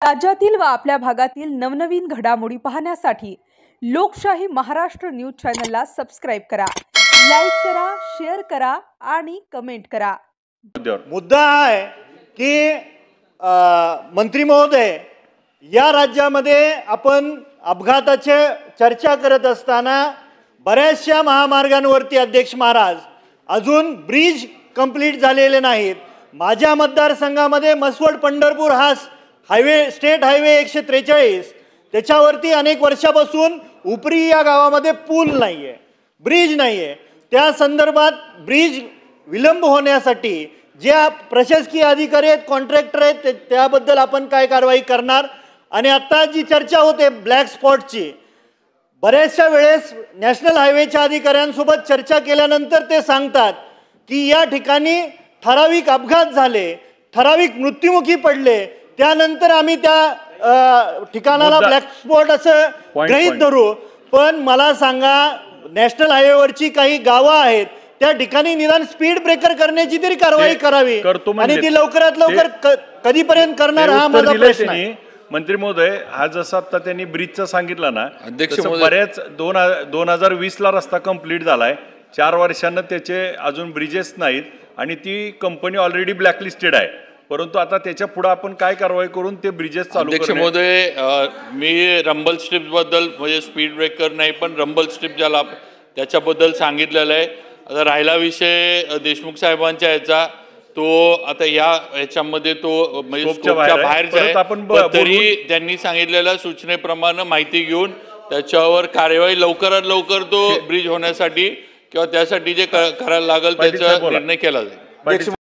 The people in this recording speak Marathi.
राज्यातील व आपल्या भागातील नवनवीन घडामोडी पाहण्यासाठी लोकशाही महाराष्ट्र न्यूज चॅनलला सबस्क्राइब करा, लाईक करा, शेअर करा आणि कमेंट करा। मुद्दा आहे की मंत्री महोदय, या राज्यामध्ये आपण अपघाताची चर्चा करत असताना बऱ्याचशा महामार्गांवरती अध्यक्ष महाराज अजून ब्रिज कंप्लीट झालेले नाहीत। माझ्या मतदारसंघामध्ये मसवड पंढरपूर हा हायवे, स्टेट हायवे 143, त्याच्यावरती अनेक वर्षापासून उपरी या गावामध्ये पूल नाहीये, ब्रिज नाहीये। त्या संदर्भात ब्रिज विलंब होण्यासाठी जे प्रशासकीय अधिकारी आहेत, कॉन्ट्रॅक्टर आहेत, त्याबद्दल आपण काय कारवाई करणार? आणि आता जी चर्चा होते ब्लॅक स्पॉटची, बऱ्याचशा वेळेस नॅशनल हायवेच्या अधिकाऱ्यांसोबत चर्चा केल्यानंतर ते सांगतात की या ठिकाणी ठराविक अपघात झाले, ठराविक मृत्युमुखी पडले, त्यानंतर आम्ही त्या ठिकाणाला ब्लॅक स्पॉट असं गृहीत धरू। पण मला सांगा, नॅशनल हायवेवरची काही गावं आहेत, त्या ठिकाणी निदान स्पीड ब्रेकर करण्याची तरी कारवाई करावी आणि ती लवकरात लवकर कधीपर्यंत करणार हा माझा प्रश्न आहे। मंत्री महोदय, हा जसा आता त्यांनी ब्रिजचा सांगितलं ना, अध्यक्ष बऱ्याच 2020 ला रस्ता कंप्लीट झालाय, 4 वर्षांना त्याचे अजून ब्रिजेस नाहीत आणि ती कंपनी ऑलरेडी ब्लॅकलिस्टेड आहे। परंतु आता त्याच्या पुढे आपण काय कारवाई करून ते ब्रिजेस चालू अध्यक्ष महोदय, मी रंबल स्ट्रिप्स बद्दल, म्हणजे स्पीड ब्रेकर नाही पण रंबल स्ट्रिप ज्याला त्याच्याबद्दल सांगितलेलं आहे। आता राहिला विषय देशमुख साहेबांच्या याचा, तो आता याच्यामध्ये तो म्हणजे स्कोपच्या बाहेरचा आहे, तरी त्यांनी सांगितलेल्या सूचनेप्रमाणे माहिती घेऊन त्याच्यावर कार्यवाही लवकरात लवकर तो ब्रिज होण्यासाठी किंवा त्यासाठी जे करायला लागेल त्याचा निर्णय केला जाईल।